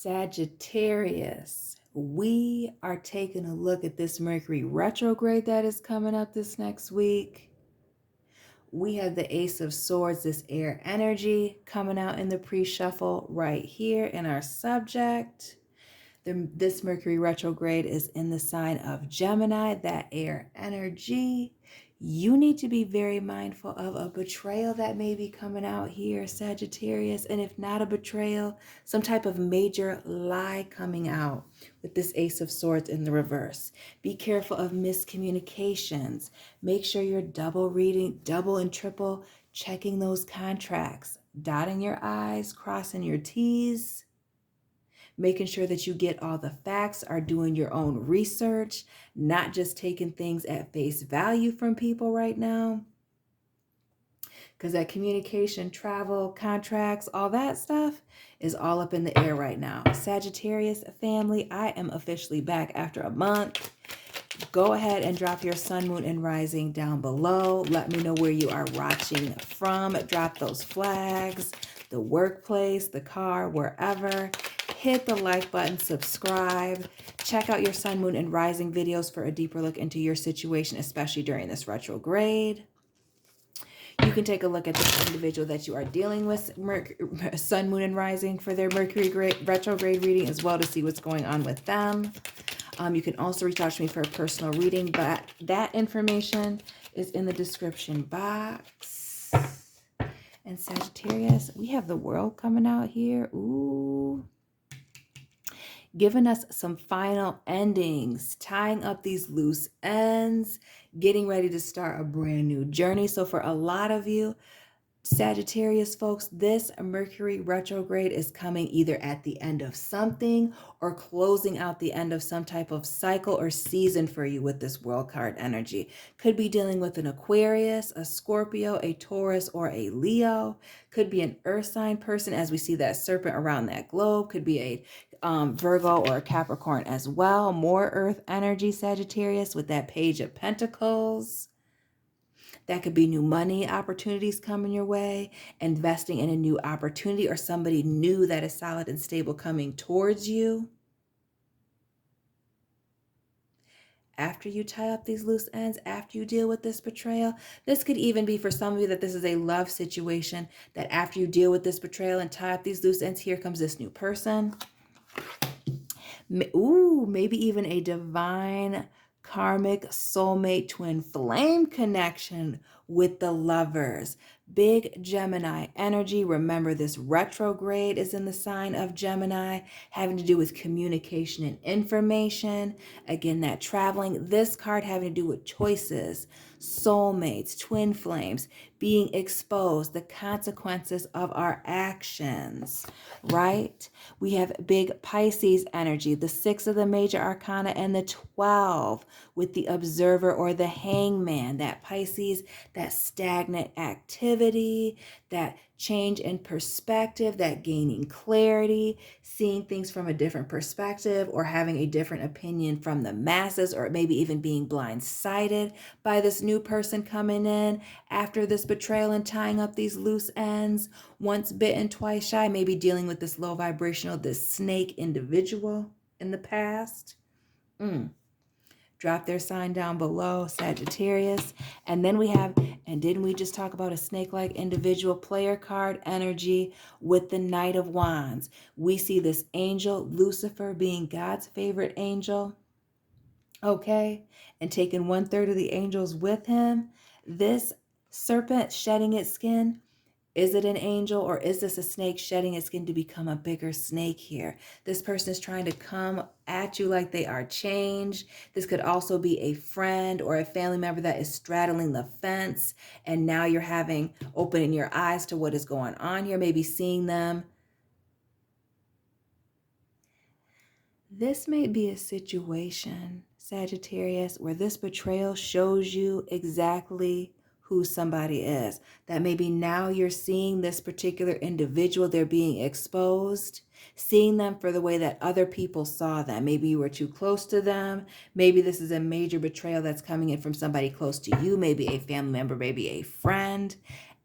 Sagittarius, we are taking a look at this Mercury retrograde that is coming up this next week. We have the Ace of Swords, this air energy coming out in the pre-shuffle right here in our subject. This Mercury retrograde is in the sign of Gemini, that air energy. You need to be very mindful of a betrayal that may be coming out here, Sagittarius. And if not a betrayal, some type of major lie coming out with this Ace of Swords in the reverse. Be careful of miscommunications. Make sure you're double reading, double and triple checking those contracts, dotting your I's, crossing your T's. Making sure that you get all the facts, are doing your own research, not just taking things at face value from people right now. Because that communication, travel, contracts, all that stuff is all up in the air right now. Sagittarius family, I am officially back after a month. Go ahead and drop your sun, moon, and rising down below. Let me know where you are watching from. Drop those flags, the workplace, the car, wherever. Hit the like button, subscribe. Check out your sun, moon, and rising videos for a deeper look into your situation, especially during this retrograde. You can take a look at the individual that you are dealing with, sun, moon, and rising, for their Mercury retrograde reading as well, to see what's going on with them. You can also reach out to me for a personal reading, but that information is in the description box. And Sagittarius, we have the World coming out here. Ooh. Giving us some final endings, tying up these loose ends, getting ready to start a brand new journey. So for a lot of you, Sagittarius folks, this Mercury retrograde is coming either at the end of something or closing out the end of some type of cycle or season for you with this World card energy. Could be dealing with an Aquarius, a Scorpio, a Taurus, or a Leo. Could be an earth sign person, as we see that serpent around that globe. Could be a Virgo or a Capricorn as well. More earth energy, Sagittarius, with that Page of Pentacles. That could be new money opportunities coming your way, investing in a new opportunity, or somebody new that is solid and stable coming towards you. After you tie up these loose ends, after you deal with this betrayal, this could even be for some of you that this is a love situation, that after you deal with this betrayal and tie up these loose ends, here comes this new person. Ooh, maybe even a divine karmic soulmate twin flame connection with the lovers. Big Gemini energy. Remember, this retrograde is in the sign of Gemini, having to do with communication and information. Again, that traveling. This card having to do with choices, soulmates, twin flames, being exposed, the consequences of our actions, right? We have big Pisces energy, the 6 of the major arcana and the 12 with the observer or the hangman. That Pisces, that stagnant activity, that change in perspective, that gaining clarity, seeing things from a different perspective, or having a different opinion from the masses, or maybe even being blindsided by this new person coming in after this betrayal and tying up these loose ends. Once bitten, twice shy, maybe dealing with this low vibrational, this snake individual in the past. Drop their sign down below, Sagittarius. And then we have, and didn't we just talk about a snake-like individual, player card energy with the Knight of Wands? We see this angel, Lucifer, being God's favorite angel, okay? And taking 1/3 of the angels with him. This serpent shedding its skin, is it an angel, or is this a snake shedding its skin to become a bigger snake here? This person is trying to come at you like they are changed. This could also be a friend or a family member that is straddling the fence, and now you're opening your eyes to what is going on here, maybe seeing them. This may be a situation, Sagittarius, where this betrayal shows you exactly who somebody is. That maybe now you're seeing this particular individual, they're being exposed, seeing them for the way that other people saw them. Maybe you were too close to them. Maybe this is a major betrayal that's coming in from somebody close to you, maybe a family member, maybe a friend.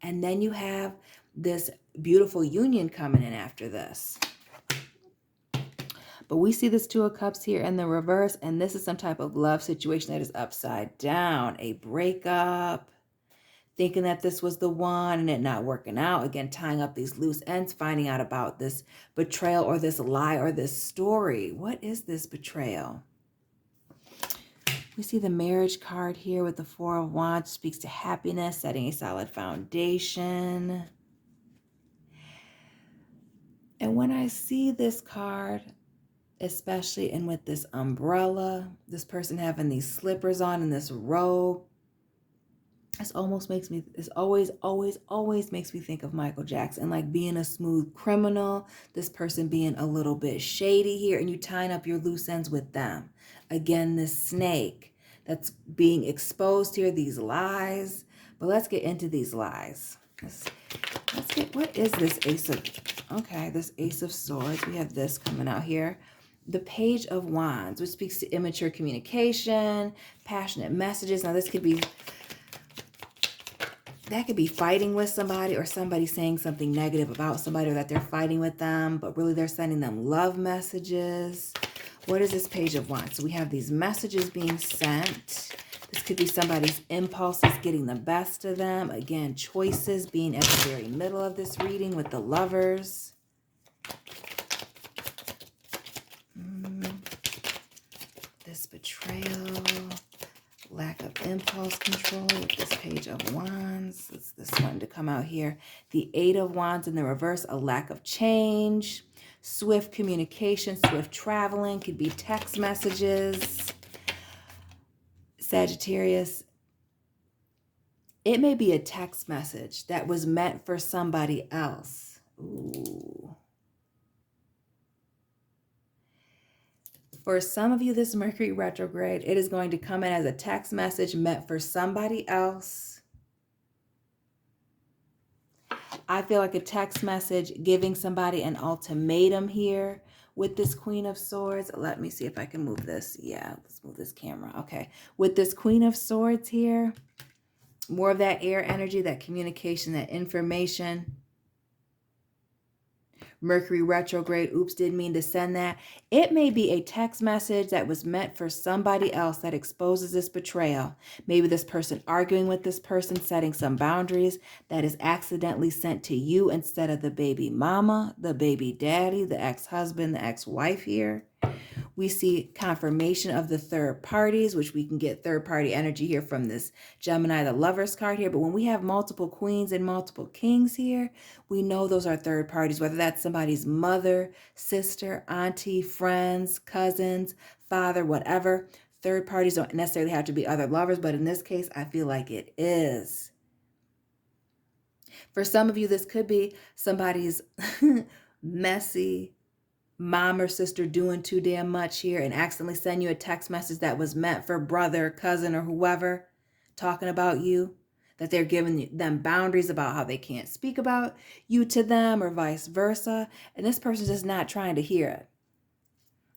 And then you have this beautiful union coming in after this. But we see this Two of Cups here in the reverse, and this is some type of love situation that is upside down. A breakup, thinking that this was the one and it not working out. Again, tying up these loose ends, finding out about this betrayal or this lie or this story. What is this betrayal? We see the marriage card here with the Four of Wands, speaks to happiness, setting a solid foundation. And when I see this card, especially and with this umbrella, this person having these slippers on and this robe, this almost makes me, this always makes me think of Michael Jackson, like being a smooth criminal, this person being a little bit shady here, and you tying up your loose ends with them. Again, this snake that's being exposed here, these lies. But let's get into these lies. Let's get, what is this Ace of, okay, this Ace of Swords. We have this coming out here. The Page of Wands, which speaks to immature communication, passionate messages. Now this could be, that could be fighting with somebody or somebody saying something negative about somebody or that they're fighting with them, but really they're sending them love messages. What is this Page of Wands? So we have these messages being sent. This could be somebody's impulses getting the best of them. Again, choices being at the very middle of this reading with the Lovers. This betrayal. Lack of impulse control with this Page of Wands. It's this one to come out here. The Eight of Wands in the reverse, a lack of change. Swift communication, swift traveling, could be text messages. Sagittarius, it may be a text message that was meant for somebody else. Ooh. For some of you, this Mercury retrograde, it is going to come in as a text message meant for somebody else. I feel like a text message giving somebody an ultimatum here with this Queen of Swords. Let me see if I can move this. Yeah, let's move this camera. Okay. With this Queen of Swords here, more of that air energy, that communication, that information. Mercury retrograde, oops, didn't mean to send that. It may be a text message that was meant for somebody else that exposes this betrayal. Maybe this person arguing with this person, setting some boundaries that is accidentally sent to you instead of the baby mama, the baby daddy, the ex-husband, the ex-wife here. We see confirmation of the third parties, which we can get third party energy here from this Gemini, the Lovers card here. But when we have multiple queens and multiple kings here, we know those are third parties, whether that's somebody's mother, sister, auntie, friends, cousins, father, whatever. Third parties don't necessarily have to be other lovers, but in this case, I feel like it is. For some of you, this could be somebody's messy mom or sister doing too damn much here and accidentally send you a text message that was meant for brother, cousin, or whoever talking about you, that they're giving them boundaries about how they can't speak about you to them or vice versa. And this person is just not trying to hear it.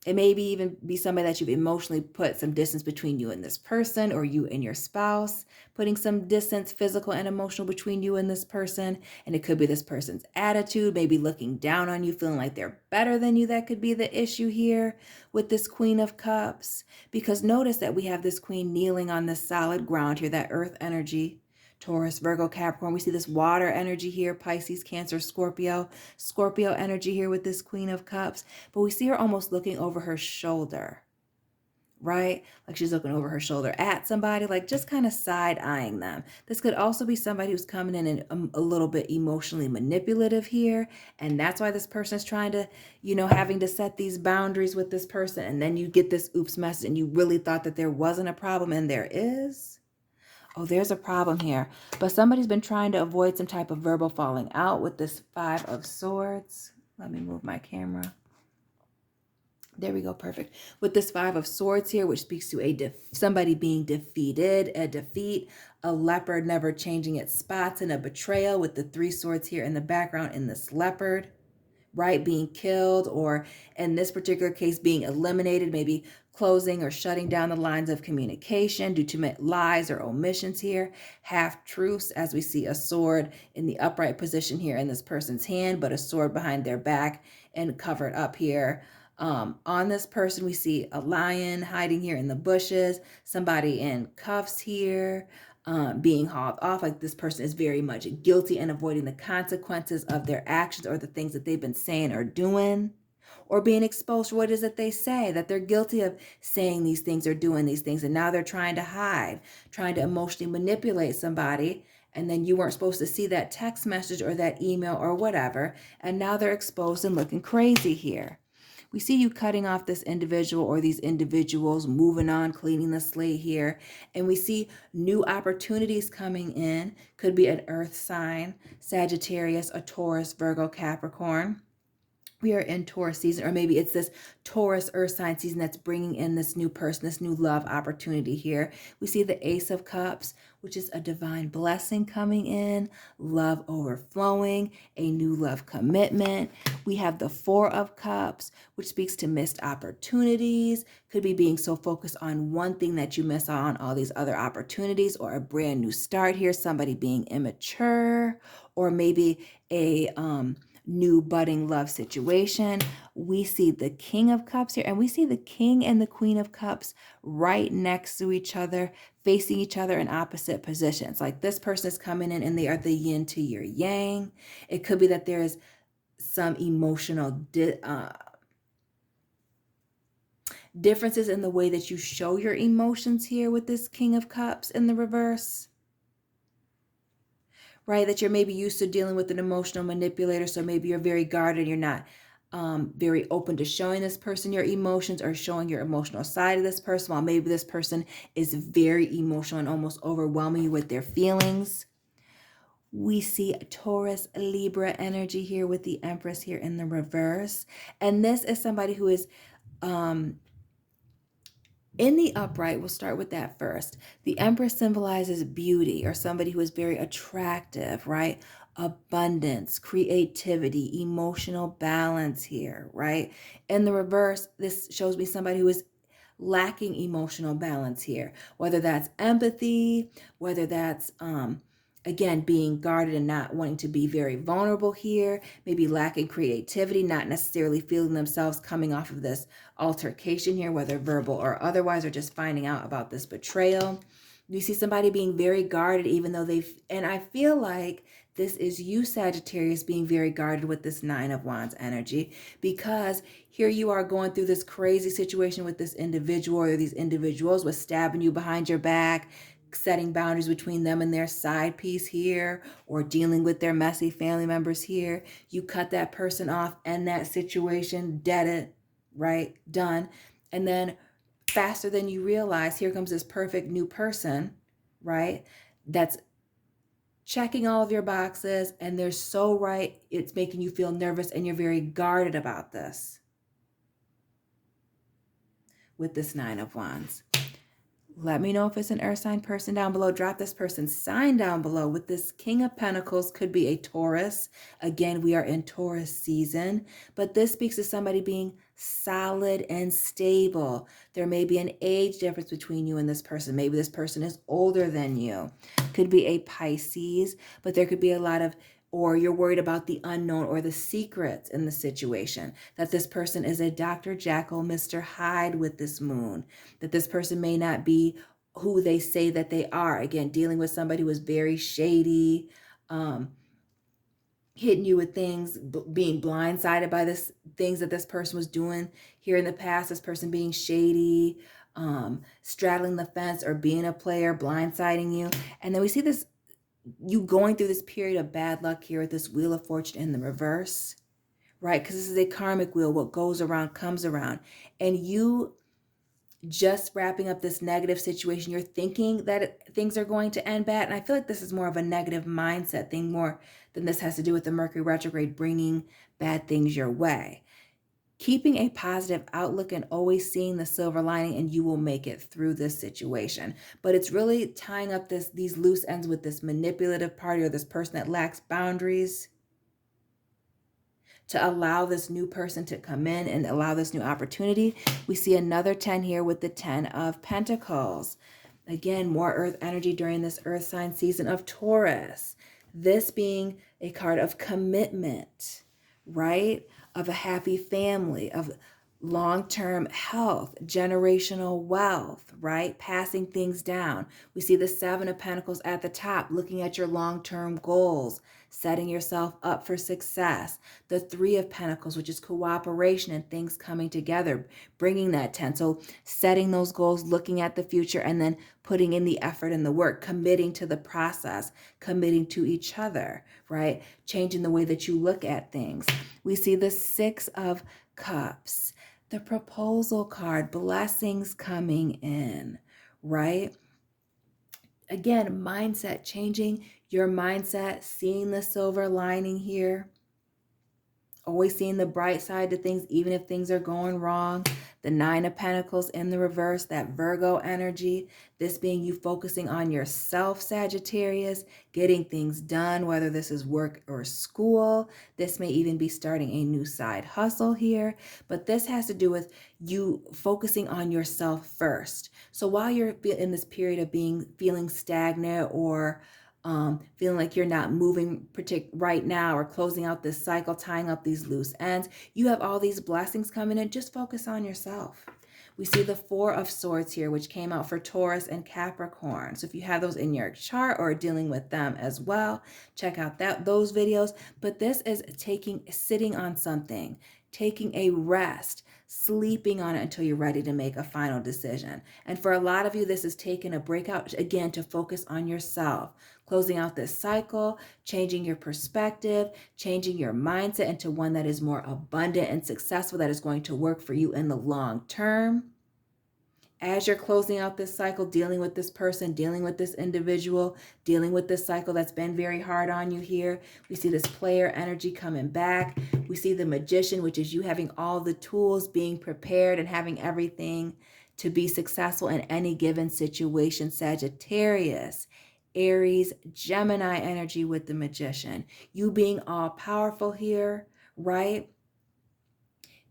It may even be somebody that you've emotionally put some distance between you and this person, or you and your spouse, putting some distance, physical and emotional, between you and this person. And it could be this person's attitude, maybe looking down on you, feeling like they're better than you. That could be the issue here with this Queen of Cups. Because notice that we have this queen kneeling on this solid ground here, that earth energy. Taurus, Virgo, Capricorn. We see this water energy here, Pisces, Cancer, Scorpio. Scorpio energy here with this Queen of Cups. But we see her almost looking over her shoulder, right? Like she's looking over her shoulder at somebody, like just kind of side-eyeing them. This could also be somebody who's coming in and a little bit emotionally manipulative here. And that's why this person is trying to, having to set these boundaries with this person. And then you get this oops message and you really thought that there wasn't a problem, and there is. Oh, there's a problem here. But somebody's been trying to avoid some type of verbal falling out with this Five of Swords. Let me move my camera. There we go. Perfect. With this Five of Swords here, which speaks to somebody being defeated, a defeat, a leopard never changing its spots, and a betrayal with the Three Swords here in the background in this leopard, right? Being killed, or in this particular case, being eliminated, maybe closing or shutting down the lines of communication due to lies or omissions here. Half-truths, as we see a sword in the upright position here in this person's hand, but a sword behind their back and covered up here On this person, we see a lion hiding here in the bushes, somebody in cuffs here, being hauled off. Like this person is very much guilty and avoiding the consequences of their actions or the things that they've been saying or doing, or being exposed for what it is that they say, that they're guilty of saying these things or doing these things. And now they're trying to hide, trying to emotionally manipulate somebody. And then you weren't supposed to see that text message or that email or whatever. And now they're exposed and looking crazy here. We see you cutting off this individual or these individuals, moving on, cleaning the slate here. And we see new opportunities coming in. Could be an earth sign, Sagittarius, a Taurus, Virgo, Capricorn. We are in Taurus season, or maybe it's this Taurus earth sign season that's bringing in this new person, this new love opportunity here. We see the Ace of Cups, which is a divine blessing coming in, love overflowing, a new love commitment. We have the Four of Cups, which speaks to missed opportunities. Could be being so focused on one thing that you miss out on all these other opportunities, or a brand new start here, somebody being immature, or maybe a new budding love situation. We see the King of Cups here, and we see the King and the Queen of Cups right next to each other, facing each other in opposite positions. Like this person is coming in and they are the yin to your yang. It could be that there is some emotional differences in the way that you show your emotions here with this King of Cups in the reverse. Right, that you're maybe used to dealing with an emotional manipulator, so maybe you're very guarded, you're not very open to showing this person your emotions or showing your emotional side of this person, while maybe this person is very emotional and almost overwhelming you with their feelings. We see Taurus, Libra energy here with the Empress here in the reverse. And this is somebody who is in the upright. We'll start with that first. The Empress symbolizes beauty, or somebody who is very attractive, right? Abundance, creativity, emotional balance here, right? In the reverse, this shows me somebody who is lacking emotional balance here, whether that's empathy, whether that's again, being guarded and not wanting to be very vulnerable here, maybe lacking creativity, not necessarily feeling themselves coming off of this altercation here, whether verbal or otherwise, or just finding out about this betrayal. You see somebody being very guarded, even though and I feel like this is you, Sagittarius, being very guarded with this Nine of Wands energy, because here you are going through this crazy situation with this individual, or these individuals was stabbing you behind your back, setting boundaries between them and their side piece here, or dealing with their messy family members here. You cut that person off and that situation, dead it, right? Done. And then faster than you realize, here comes this perfect new person, right? That's checking all of your boxes, and they're so right, it's making you feel nervous, and you're very guarded about this with this Nine of Wands. Let me know if it's an earth sign person down below. Drop this person's sign down below. With this King of Pentacles, could be a Taurus. Again, we are in Taurus season, but this speaks to somebody being solid and stable. There may be an age difference between you and this person. Maybe this person is older than you. Could be a Pisces, but there could be a lot of, or you're worried about the unknown or the secrets in the situation, that this person is a Dr. Jekyll, Mr. Hyde with this moon, that this person may not be who they say that they are. Again, dealing with somebody who is very shady, hitting you with things, being blindsided by this things that this person was doing here in the past, this person being shady, straddling the fence, or being a player, blindsiding you. And then we see this, you going through this period of bad luck here with this Wheel of Fortune in the reverse, right? Because this is a karmic wheel. What goes around comes around. And you just wrapping up this negative situation, you're thinking that things are going to end bad. And I feel like this is more of a negative mindset thing, more than this has to do with the Mercury retrograde bringing bad things your way. Keeping a positive outlook and always seeing the silver lining, and you will make it through this situation. But it's really tying up these loose ends with this manipulative party, or this person that lacks boundaries, to allow this new person to come in and allow this new opportunity. We see another 10 here with the 10 of Pentacles. Again, more earth energy during this earth sign season of Taurus. This being a card of commitment, right? Of a happy family, of long-term health, generational wealth, right? Passing things down. We see the Seven of Pentacles at the top, looking at your long-term goals, setting yourself up for success. The Three of Pentacles, which is cooperation and things coming together, bringing that 10. So setting those goals, looking at the future, and then putting in the effort and the work, committing to the process, committing to each other, right? Changing the way that you look at things. We see the Six of Cups, the proposal card, blessings coming in, right? Again, mindset, changing your mindset, seeing the silver lining here, always seeing the bright side to things, even if things are going wrong. The Nine of Pentacles in the reverse, that Virgo energy, this being you focusing on yourself, Sagittarius, getting things done, whether this is work or school. This may even be starting a new side hustle here, but this has to do with you focusing on yourself first. So while you're in this period of feeling stagnant or feeling like you're not moving right now or closing out this cycle, tying up these loose ends, you have all these blessings coming in. Just focus on yourself. We see the Four of Swords here, which came out for Taurus and Capricorn. So if you have those in your chart or dealing with them as well, check out those videos. But this is sitting on something, taking a rest, sleeping on it until you're ready to make a final decision. And for a lot of you, this is taking a breakout again to focus on yourself, closing out this cycle, changing your perspective, changing your mindset into one that is more abundant and successful, that is going to work for you in the long term. As you're closing out this cycle, dealing with this person, dealing with this individual, dealing with this cycle that's been very hard on you here, we see this player energy coming back. We see the Magician, which is you having all the tools, being prepared and having everything to be successful in any given situation. Sagittarius, Aries, Gemini energy with the Magician. You being all powerful here, right?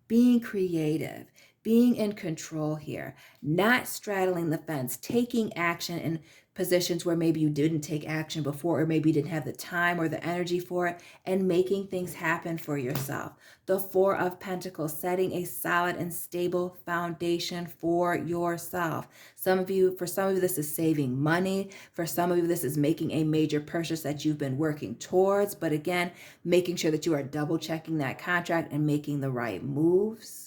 Being creative, being in control here, not straddling the fence, taking action in positions where maybe you didn't take action before, or maybe you didn't have the time or the energy for it, and making things happen for yourself. The Four of Pentacles, setting a solid and stable foundation for yourself. For some of you, this is saving money. For some of you, this is making a major purchase that you've been working towards. But again, making sure that you are double checking that contract and making the right moves.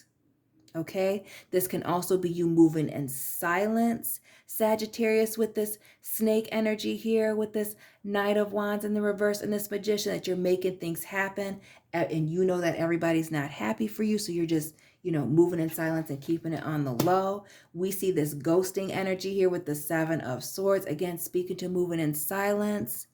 Okay, this can also be you moving in silence, Sagittarius, with this snake energy here, with this Knight of Wands in the reverse and this Magician, that you're making things happen and you know that everybody's not happy for you. So you're just, moving in silence and keeping it on the low. We see this ghosting energy here with the Seven of Swords, again, speaking to moving in silence.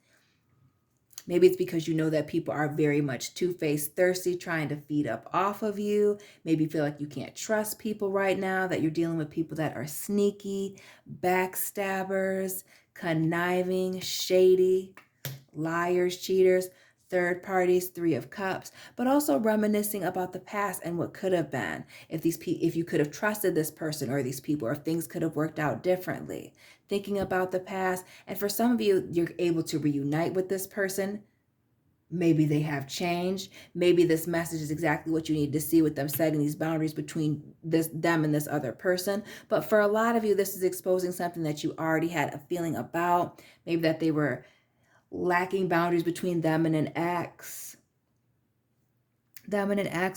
Maybe it's because you know that people are very much two-faced, thirsty, trying to feed up off of you. Maybe you feel like you can't trust people right now, that you're dealing with people that are sneaky, backstabbers, conniving, shady, liars, cheaters, third parties, Three of Cups, but also reminiscing about the past and what could have been, if you could have trusted this person or these people, or if things could have worked out differently. Thinking about the past, and for some of you, you're able to reunite with this person. Maybe they have changed. Maybe this message is exactly what you need to see with them setting these boundaries between them and this other person. But for a lot of you, this is exposing something that you already had a feeling about. Maybe that they were lacking boundaries between them and an ex.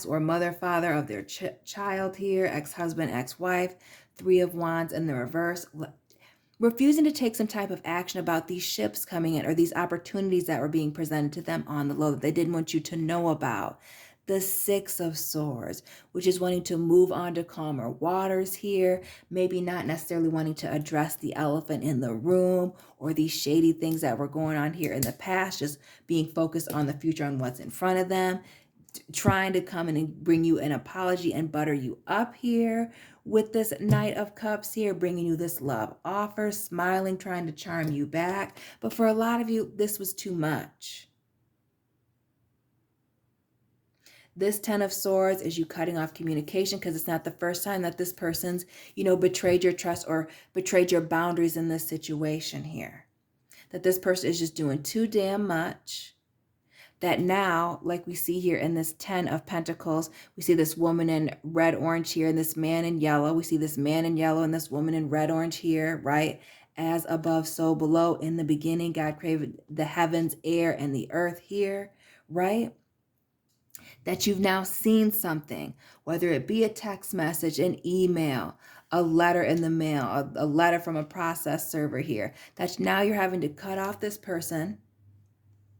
Or mother, father of their child here, ex-husband, ex-wife, Three of Wands in the reverse. Refusing to take some type of action about these ships coming in, or these opportunities that were being presented to them on the low that they didn't want you to know about. The Six of Swords, which is wanting to move on to calmer waters here. Maybe not necessarily wanting to address the elephant in the room or these shady things that were going on here in the past, just being focused on the future, on what's in front of them. Trying to come in and bring you an apology and butter you up here with this Knight of Cups here, bringing you this love offer, smiling, trying to charm you back. But for a lot of you, this was too much. This Ten of Swords is you cutting off communication, because it's not the first time that this person's, betrayed your trust or betrayed your boundaries in this situation here. That this person is just doing too damn much. that now, like we see here in this 10 of Pentacles, we see this woman in red, orange here, and this man in yellow. We see this man in yellow and this woman in red, orange here, right? As above, so below. In the beginning, God created the heavens, air, and the earth here, right? That you've now seen something, whether it be a text message, an email, a letter in the mail, a letter from a process server here, that now you're having to cut off this person,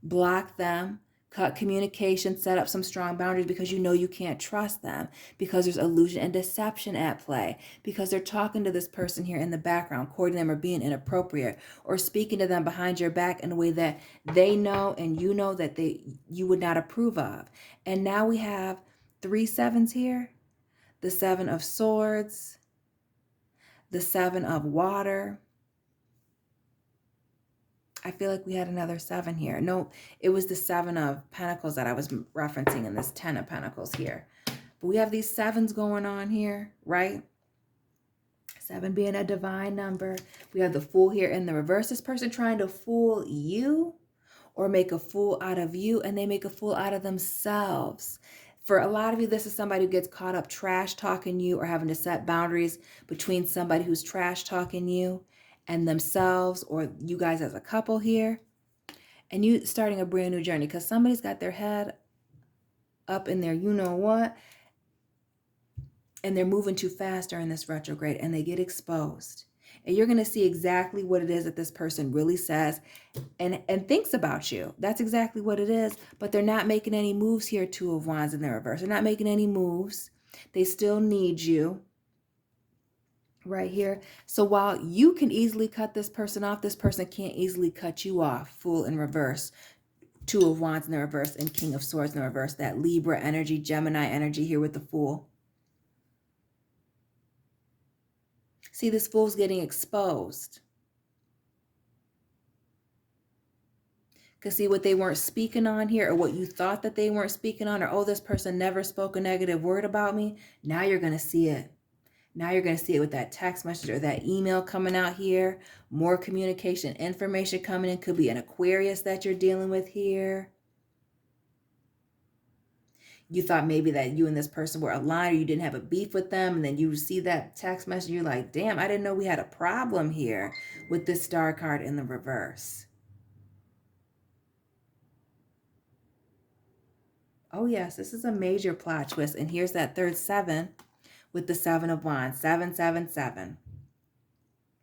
block them, cut communication, set up some strong boundaries because you know you can't trust them, because there's illusion and deception at play, because they're talking to this person here in the background, courting them or being inappropriate, or speaking to them behind your back in a way that they know and you know that you would not approve of. And now we have 3 sevens here, the 7 of Swords, the 7 of Water. I feel like we had another 7 here. No, it was the 7 of Pentacles that I was referencing in this 10 of Pentacles here. But we have these 7s going on here, right? 7 being a divine number. We have the Fool here in the reverse. This person trying to fool you or make a fool out of you, and they make a fool out of themselves. For a lot of you, this is somebody who gets caught up trash talking you or having to set boundaries between somebody who's trash talking you and themselves, or you guys as a couple here, and you starting a brand new journey because somebody's got their head up in there, you know what, and they're moving too fast during this retrograde and they get exposed. And you're going to see exactly what it is that this person really says and thinks about you. That's exactly what it is, but they're not making any moves here, 2 of Wands in the reverse. They're not making any moves. They still need you. Right here. So while you can easily cut this person off, this person can't easily cut you off. Fool in reverse, 2 of Wands in the reverse, and King of Swords in the reverse. That Libra energy, Gemini energy here with the Fool. See, this Fool's getting exposed. Because see, what they weren't speaking on here, or what you thought that they weren't speaking on, or, oh, this person never spoke a negative word about me. Now you're going to see it. Now you're going to see it with that text message or that email coming out here. More communication, information coming in. Could be an Aquarius that you're dealing with here. You thought maybe that you and this person were aligned or you didn't have a beef with them. And then you see that text message. You're like, damn, I didn't know we had a problem here with this Star card in the reverse. Oh, yes, this is a major plot twist. And here's that third 7 with the 7 of Wands, 777,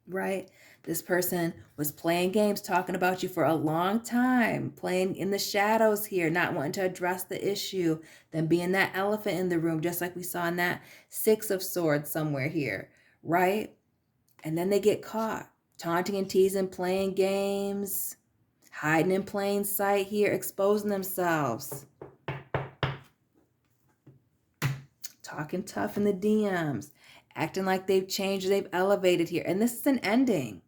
right? This person was playing games, talking about you for a long time, playing in the shadows here, not wanting to address the issue, then being that elephant in the room, just like we saw in that 6 of Swords somewhere here, right? And then they get caught, taunting and teasing, playing games, hiding in plain sight here, exposing themselves. Talking tough in the DMs, acting like they've changed, they've elevated here. And this is an ending.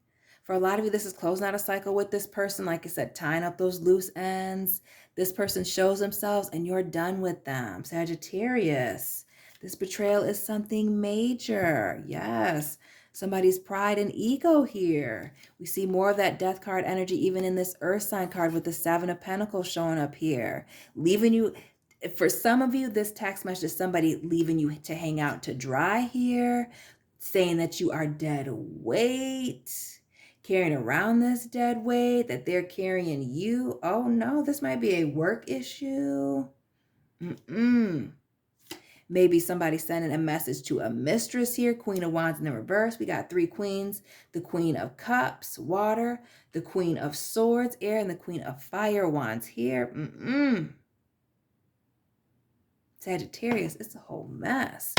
For a lot of you, this is closing out a cycle with this person. Like I said, tying up those loose ends. This person shows themselves and you're done with them. Sagittarius, this betrayal is something major. Yes, somebody's pride and ego here. We see more of that death card energy even in this earth sign card with the 7 of Pentacles showing up here. Leaving you... For some of you, this text message is somebody leaving you to hang out to dry here, saying that you are dead weight, carrying around this dead weight, that they're carrying you. Oh no, this might be a work issue. Maybe somebody sending a message to a mistress here, Queen of Wands in the reverse. We got 3 queens, the Queen of Cups, water, the Queen of Swords, air, and the Queen of Fire wands here. Sagittarius, it's a whole mess.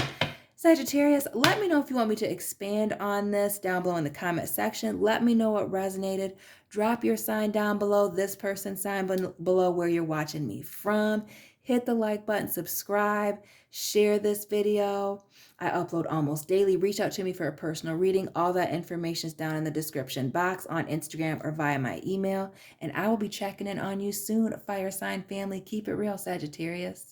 Sagittarius, let me know if you want me to expand on this down below in the comment section. Let me know what resonated. Drop your sign down below, this person's sign below where you're watching me from. Hit the like button, subscribe, share this video. I upload almost daily. Reach out to me for a personal reading. All that information is down in the description box on Instagram or via my email. And I will be checking in on you soon, fire sign family. Keep it real, Sagittarius.